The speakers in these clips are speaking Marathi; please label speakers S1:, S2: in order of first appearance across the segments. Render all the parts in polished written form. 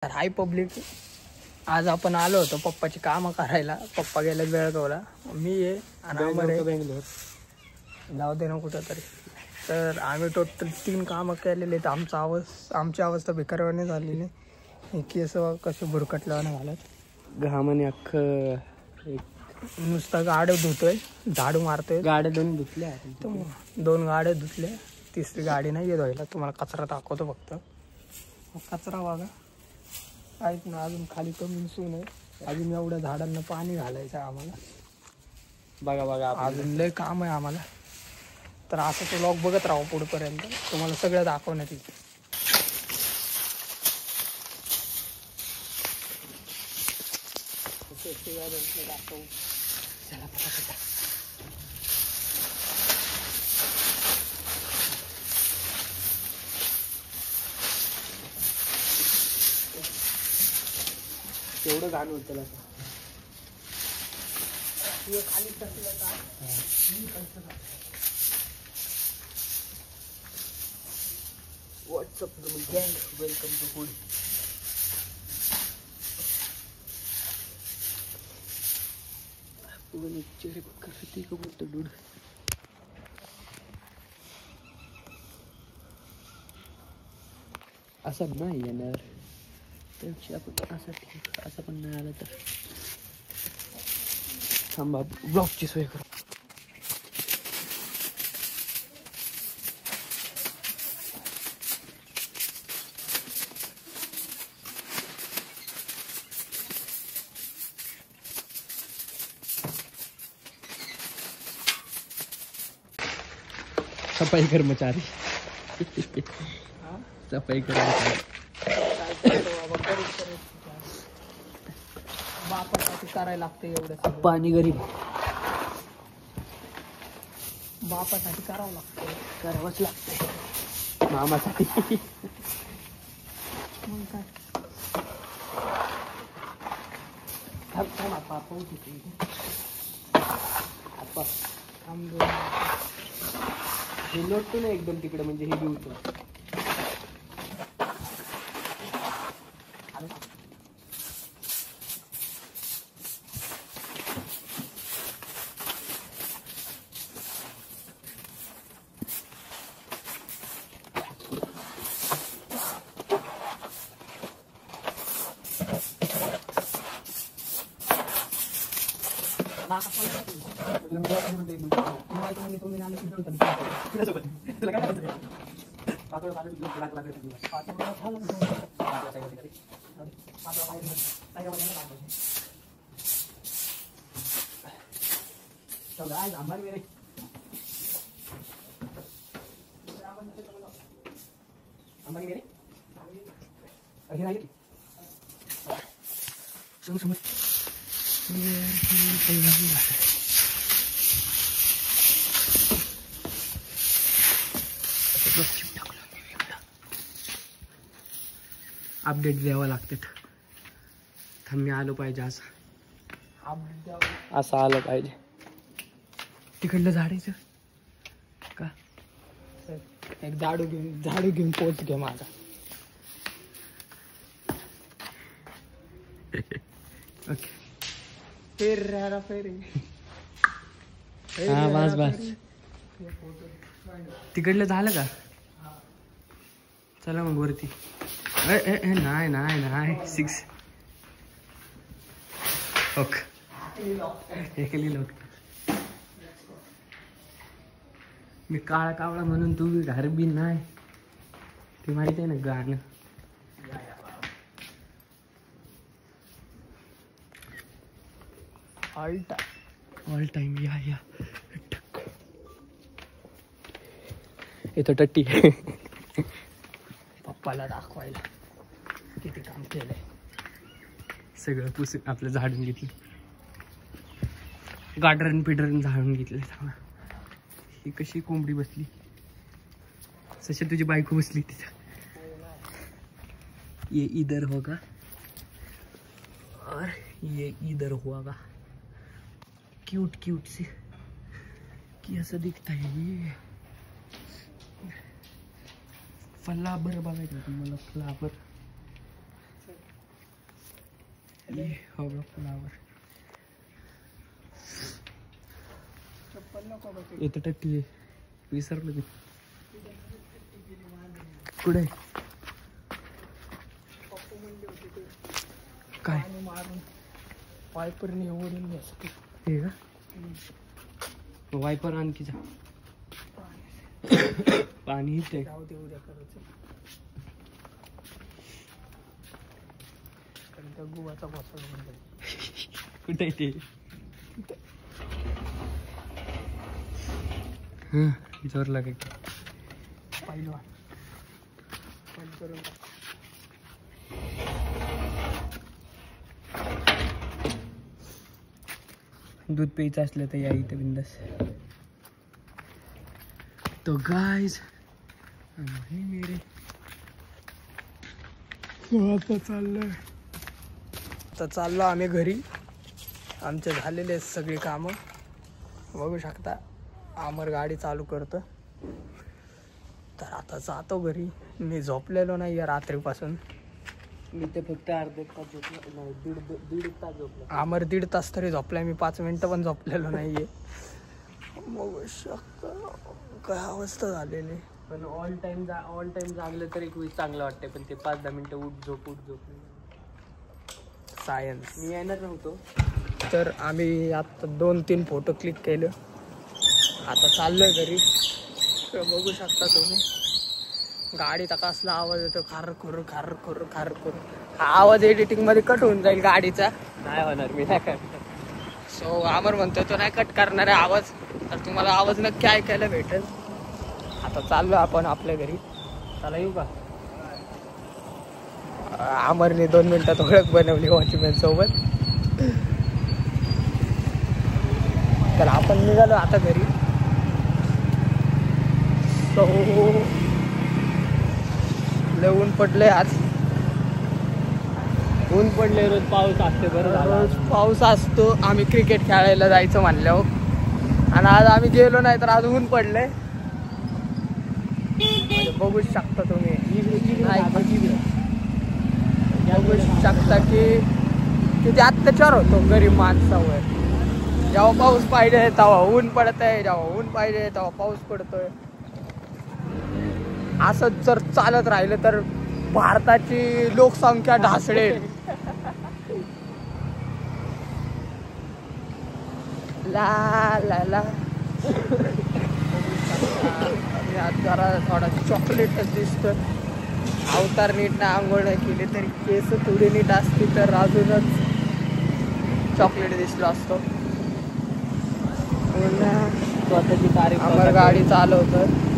S1: तर हाय पब्लिक, आज आपण आलो होतो पप्पाची कामं करायला. पप्पा गेले बेळगावला, मी आहे आणि आम्हाला
S2: बेंगलोर
S1: जाऊ दे ना कुठं तरी. तर आम्ही टोटल 3 कामं केलेले आहेत. आमची अवस्था भिकारवाणी झाली नाही. हे केस कसे भुरकटल्याने घालत
S2: घामाने अख्खं
S1: नुसतं गाड्या धुतोय, झाडू मारतोय.
S2: गाड्या दोन धुतल्या,
S1: 2 गाड्या धुतल्या, तिसरी गाडी नाही धुवायला. तुम्हाला कचरा दाखवतो फक्त. कचरा बघा काहीच ना, अजून खाली कमी सून आहे. अजून एवढ्या झाडांना पाणी घालायचं आहे आम्हाला.
S2: बघा बघा
S1: अजून लय काम आहे आम्हाला. तर असं तो लॉग बघत राहा पुढेपर्यंत, तुम्हाला सगळं दाखवण्यात येईल. चला पटापटा.
S2: एवढं घाण होतं ना
S1: खाली टकलं का
S2: व्हॉट्सअप गँग, वेलकम टू फूड. चेहरे करते का बोलतो डूड. असं नाही येणार त्यापेक्षा आपण असं पण नाही आलं तर थांबा, ब्लॉकची सोय करू. सफाई कर्मचारी सफाई कर्मचारी
S1: बापासाठी करायला लागते एवढं.
S2: पाणी गरीब
S1: बापासाठी करावं लागतं,
S2: करावंच लागतं मामासाठी.
S1: मग काय.
S2: हे लोटतो ना एकदम तिकडे, म्हणजे हे बी होतं. अपडेट द्यावं लागतात. मी आलो पाहिजे असं,
S1: अपडेट द्यावं.
S2: असं आलं पाहिजे. तिकडलं झाडायचं का
S1: एक झाडू घेऊन पोच घे माझा.
S2: ओके.
S1: फेर
S2: हा बस तिकडलं झालं का? चला मग वरती. नाही 6 ओके. लोक मी काळा कावळा म्हणून तू घरबी नाही, ते माहित आहे ना गाणं. ऑल टाइम या इथं टट्टी
S1: पप्पाला दाखवायला किती काम केलंय.
S2: सगळं पुसून आपलं झाडून घेतलं, गाडरन पिडरन झाडून घेतलं. ही कशी कोंबडी बसली, सशी तुझी बायको बसली तिथं. ये इधर होगा और ये इधर होगा. क्यूट से कैसा दिखता है ये. फ्लावर बघायचं तुम्हाला, फ्लावर हो बघ फुलावर
S1: चप्पल नको बघ.
S2: इथं टक्की आहे. विसरलो मी. कुठे
S1: पप्पू म्हणले होते ते
S2: काय
S1: पाणी मारून वायपरने ओढून घ्यायचं.
S2: हे का वायपर आणखी जा. पाणी इथे
S1: जाऊ दे उद्या करायचं. कारण त्या गुवाचा बसवून जाईल.
S2: कुठे आहे ते जोर लागे
S1: पहिलं बंद करून टाक.
S2: दूध प्यायचं असलं तर या इथं बिंदास. तो गाइस मेरे
S1: आता चाललो आम्ही घरी. आमचे झालेले सगळी कामं बघू शकता. आमर गाडी चालू करतं. तर आता जातो घरी. मी झोपलेलो नाही आहे रात्रीपासून.
S2: मी तर फक्त अर्धा तास झोपलो नाही. दीड तास झोपलो.
S1: आमर 1.5 तास तरी झोपलाय. मी 5 मिनिटं पण झोपलेलो नाही आहे. बघू शकता काय अवस्था झालेली.
S2: पण ऑल टाइम जागलं तर एक वेळेस चांगलं वाटतंय. पण ते 5-10 मिनिटं उठ झोप
S1: सायन्स.
S2: मी येणार नव्हतो.
S1: तर आम्ही आता 2-3 फोटो क्लिक केलं. आता चाललोय घरी. तर बघू शकता तुम्ही गाडीचा कसला आवाज येतो. खार खुर खार खुर खार खुर. हा आवाज एडिटिंग मध्ये कट होऊन जाईल गाडीचा.
S2: नाही होणार. मी नाही करणार.
S1: सो आमर म्हणतोय तो नाही कट करणार आहे आवाज. तर तुम्हाला आवाज नक्की ऐकायला भेटेल. आता चाललो आपण आपल्या घरी.
S2: चला येऊ का.
S1: आमरने 2 मिनिटात ओळख बनवली वॉचमॅन सोबत. तर आपण निघालो आता घरी. सो लय ऊन पडलंय आज.
S2: ऊन पडले. रोज पाऊस असते. बरं
S1: रोज पाऊस असतो. आम्ही क्रिकेट खेळायला जायचं म्हणल्यावर आणि आज आम्ही गेलो नाही तर आज ऊन पडलंय. बघू शकता तुम्ही. बघू शकता की किती अत्याचार होतो गरीब माणसावर. जेव्हा पाऊस पाहिजे तेव्हा ऊन पडत आहे. जेव्हा ऊन पाहिजे तेव्हा पाऊस पडतोय. असंच जर चालत राहिलं तर भारताची लोकसंख्या ढासळेल. ला ला ला. जरा थोडा चॉकलेटच दिसतं. अवतार नीट ना आंघोळ नाही केली तरी केस थोडी नीट असती तर अजूनच चॉकलेट दिसलो असतो.
S2: स्वतःची तारीफ
S1: आम्हाला गाडी चालवतं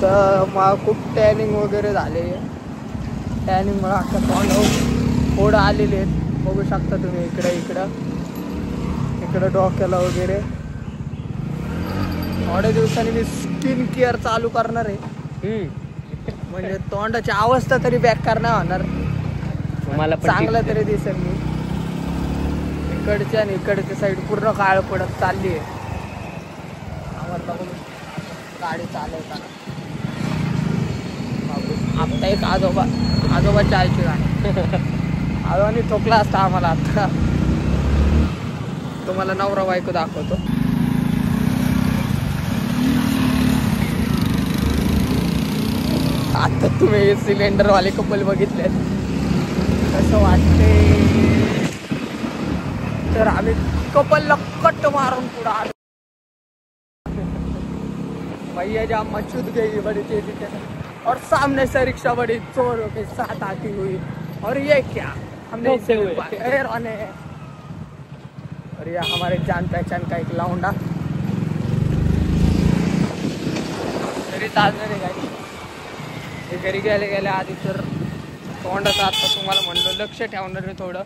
S1: तर मग खूप टॅनिंग वगैरे झाले. टॅनिंगमुळे अख्खा तोंडावर फोड आलेले आहेत. बघू शकता तुम्ही इकडं डोक्याला वगैरे. थोड्या दिवसांनी मी स्किन केअर चालू करणार आहे. म्हणजे तोंडाची अवस्था तरी बेकार नाही होणार.
S2: मला
S1: चांगलं तरी दिसेल. मी इकडच्या आणि इकडच्या साईड पूर्ण काळ पडत चालली आहे. आम्हाला गाडी चालवताना आता एक आजोबा चायची गाडी. आजोबांनी ठोकला असता आम्हाला. आता तुम्हाला नवरा बायको दाखवतो. आता तुम्ही सिलेंडरवाले कपल बघितले कसं वाटते. तर आम्ही कपलला कट मारून पुढे आलो. भैया जा मचूद गई बड़ी तेजी से और सामने से रिक्शा बड़ी चोरों के साथ आती हुई. और ये क्या हमने इसे रोने. और ये हमारे जान पहचान का एक लौंडा. तरी ताजने गाडी. हे घरी गेले आधी तर तोंडाचं आता तुम्हाला म्हणलं लक्ष ठेवणार आहे थोडं.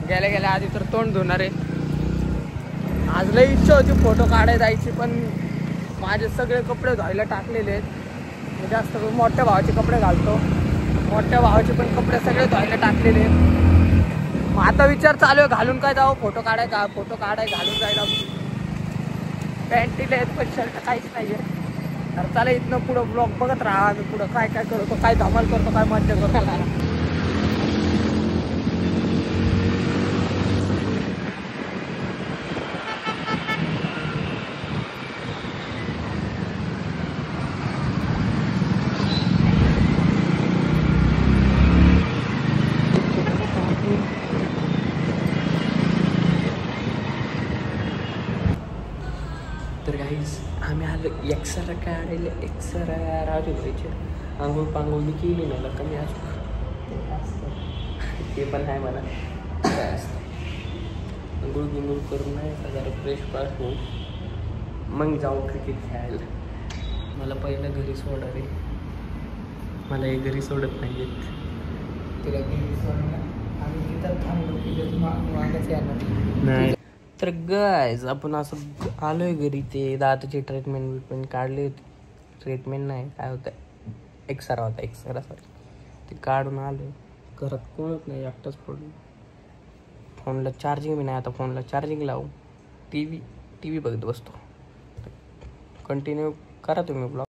S1: गेल्या आधी तर तोंड धुणार आहे. आज लई इच्छा होती फोटो काढायला जायची पण माझे सगळे कपडे धुवायला टाकलेले आहेत. मी जास्त मोठ्या भावाचे कपडे घालतो. मोठ्या भावाचे पण कपडे सगळे धुवायला टाकलेले आहेत. मग आता विचार चालू आहे घालून काय जावं. फोटो काढाय घालून जायला. पॅन्टीले आहेत पण शर्ट काहीच नाही आहे. तर चला इथनं पुढं ब्लॉग बघत राहा. आम्ही पुढं काय करतो, काय धमाल करतो, काय मज्जा करतो.
S2: एक्सरा काढायला एक्सरा राजू व्हायचे. आंघोळ पांघोळ मी केली नाही कमी असतो ते पण आहे मला. काय असतं आंघोळ बिंघोळ करून नाही का जरा फ्रेश पास होऊ मग जाऊ क्रिकेट खेळायला. मला पहिलं घरी सोडा रे. मला हे घरी सोडत नाही आहेत.
S1: तिला घरी सोडणार आम्ही तिथं थांबलो की मागच येणार
S2: नाही. तर गायज आपण असं आलो आहे घरी. ते दाताची ट्रीटमेंट काढली होती. ट्रीटमेंट नाही काय होतं एक्सरा होता एक्सरा सॉरी. ते काढून आलो. घरात कोणच नाही एकटाच पडलो. फोनला चार्जिंग बी नाही. आता फोनला चार्जिंग लावू. टी व्ही बघत बसतो. कंटिन्यू करा तुम्ही ब्लॉग.